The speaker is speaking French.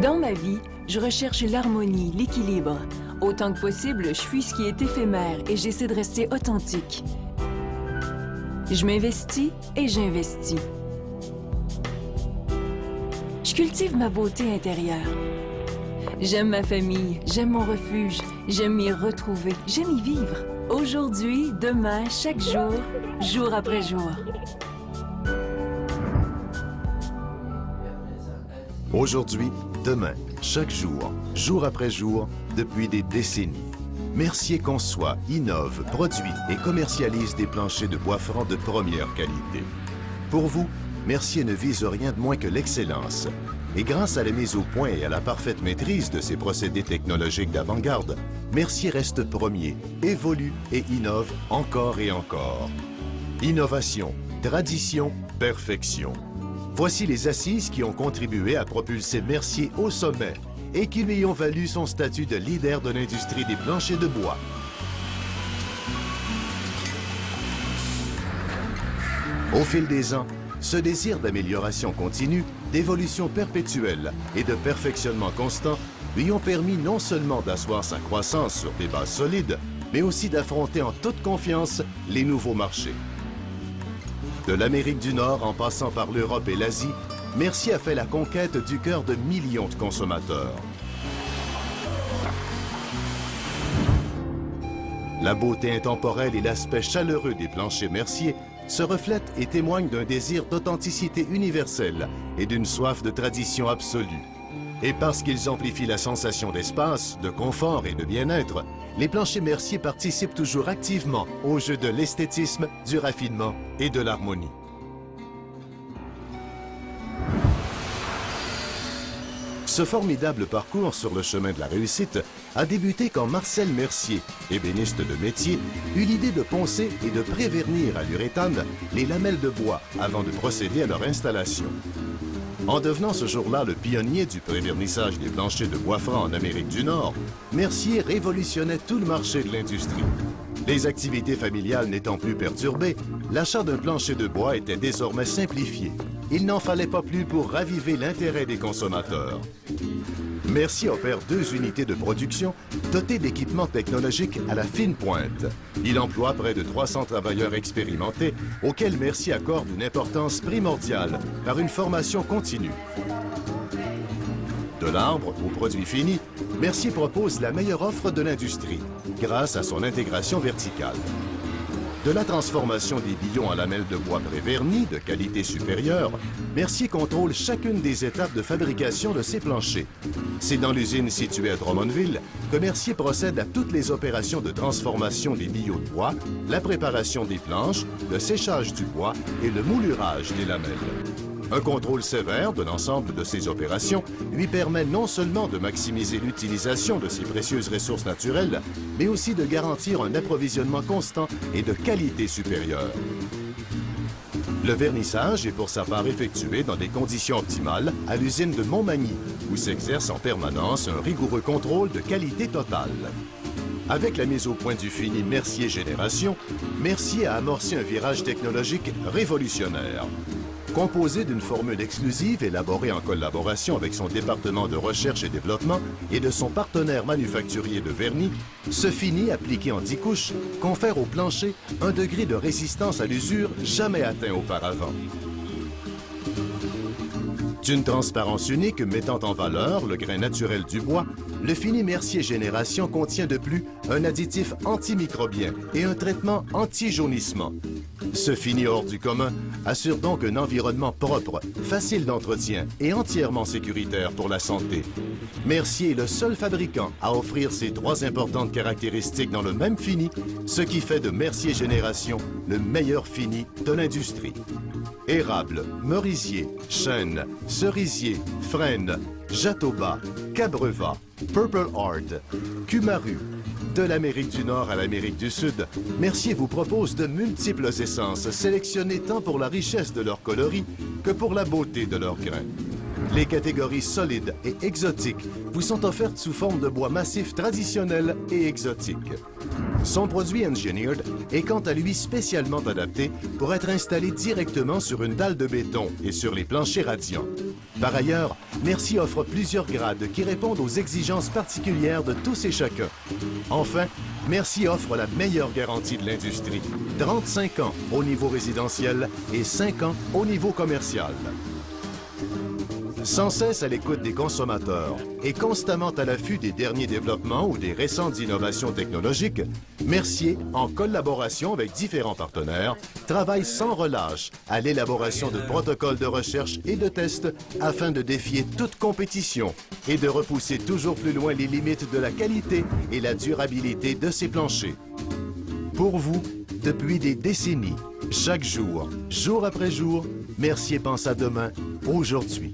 Dans ma vie, je recherche l'harmonie, l'équilibre. Autant que possible, je fuis ce qui est éphémère et j'essaie de rester authentique. Je m'investis et j'investis. Je cultive ma beauté intérieure. J'aime ma famille, j'aime mon refuge, j'aime m'y retrouver, j'aime y vivre. Aujourd'hui, demain, chaque jour, jour après jour. Aujourd'hui, demain, chaque jour, jour après jour, depuis des décennies. Mercier conçoit, innove, produit et commercialise des planchers de bois franc de première qualité. Pour vous, Mercier ne vise rien de moins que l'excellence. Et grâce à la mise au point et à la parfaite maîtrise de ses procédés technologiques d'avant-garde, Mercier reste premier, évolue et innove encore et encore. Innovation, tradition, perfection. Voici les assises qui ont contribué à propulser Mercier au sommet et qui lui ont valu son statut de leader de l'industrie des planchers de bois. Au fil des ans, ce désir d'amélioration continue, d'évolution perpétuelle et de perfectionnement constant lui ont permis non seulement d'asseoir sa croissance sur des bases solides, mais aussi d'affronter en toute confiance les nouveaux marchés. De l'Amérique du Nord en passant par l'Europe et l'Asie, Mercier a fait la conquête du cœur de millions de consommateurs. La beauté intemporelle et l'aspect chaleureux des planchers Mercier se reflètent et témoignent d'un désir d'authenticité universelle et d'une soif de tradition absolue. Et parce qu'ils amplifient la sensation d'espace, de confort et de bien-être, les planchers Mercier participent toujours activement au jeu de l'esthétisme, du raffinement et de l'harmonie. Ce formidable parcours sur le chemin de la réussite a débuté quand Marcel Mercier, ébéniste de métier, eut l'idée de poncer et de prévernir à l'uréthane les lamelles de bois avant de procéder à leur installation. En devenant ce jour-là le pionnier du prévernissage des planchers de bois franc en Amérique du Nord, Mercier révolutionnait tout le marché de l'industrie. Les activités familiales n'étant plus perturbées, l'achat d'un plancher de bois était désormais simplifié. Il n'en fallait pas plus pour raviver l'intérêt des consommateurs. Mercier opère 2 unités de production dotées d'équipements technologiques à la fine pointe. Il emploie près de 300 travailleurs expérimentés auxquels Mercier accorde une importance primordiale par une formation continue. De l'arbre au produit fini, Mercier propose la meilleure offre de l'industrie grâce à son intégration verticale. De la transformation des billons en lamelles de bois prévernis de qualité supérieure, Mercier contrôle chacune des étapes de fabrication de ses planchers. C'est dans l'usine située à Drummondville que Mercier procède à toutes les opérations de transformation des billots de bois, la préparation des planches, le séchage du bois et le moulurage des lamelles. Un contrôle sévère de l'ensemble de ces opérations lui permet non seulement de maximiser l'utilisation de ces précieuses ressources naturelles, mais aussi de garantir un approvisionnement constant et de qualité supérieure. Le vernissage est pour sa part effectué dans des conditions optimales à l'usine de Montmagny, où s'exerce en permanence un rigoureux contrôle de qualité totale. Avec la mise au point du fini Mercier Génération, Mercier a amorcé un virage technologique révolutionnaire. Composé d'une formule exclusive élaborée en collaboration avec son département de recherche et développement et de son partenaire manufacturier de vernis, ce fini appliqué en 10 couches confère au plancher un degré de résistance à l'usure jamais atteint auparavant. D'une transparence unique mettant en valeur le grain naturel du bois, le fini Mercier Génération contient de plus un additif antimicrobien et un traitement anti-jaunissement. Ce fini hors du commun assure donc un environnement propre, facile d'entretien et entièrement sécuritaire pour la santé. Mercier est le seul fabricant à offrir ces 3 importantes caractéristiques dans le même fini, ce qui fait de Mercier Génération le meilleur fini de l'industrie. Érable, merisier, chêne, cerisier, frêne, jatoba, cabreva, purple heart, cumaru. De l'Amérique du Nord à l'Amérique du Sud, Mercier vous propose de multiples essences sélectionnées tant pour la richesse de leurs coloris que pour la beauté de leurs grains. Les catégories solides et exotiques vous sont offertes sous forme de bois massif traditionnel et exotique. Son produit Engineered est quant à lui spécialement adapté pour être installé directement sur une dalle de béton et sur les planchers radiants. Par ailleurs, Mercier offre plusieurs grades qui répondent aux exigences particulières de tous et chacun. Enfin, Mercier offre la meilleure garantie de l'industrie. 35 ans au niveau résidentiel et 5 ans au niveau commercial. Sans cesse à l'écoute des consommateurs et constamment à l'affût des derniers développements ou des récentes innovations technologiques, Mercier, en collaboration avec différents partenaires, travaille sans relâche à l'élaboration de protocoles de recherche et de tests afin de défier toute compétition et de repousser toujours plus loin les limites de la qualité et la durabilité de ses planchers. Pour vous, depuis des décennies, chaque jour, jour après jour, Mercier pense à demain, aujourd'hui.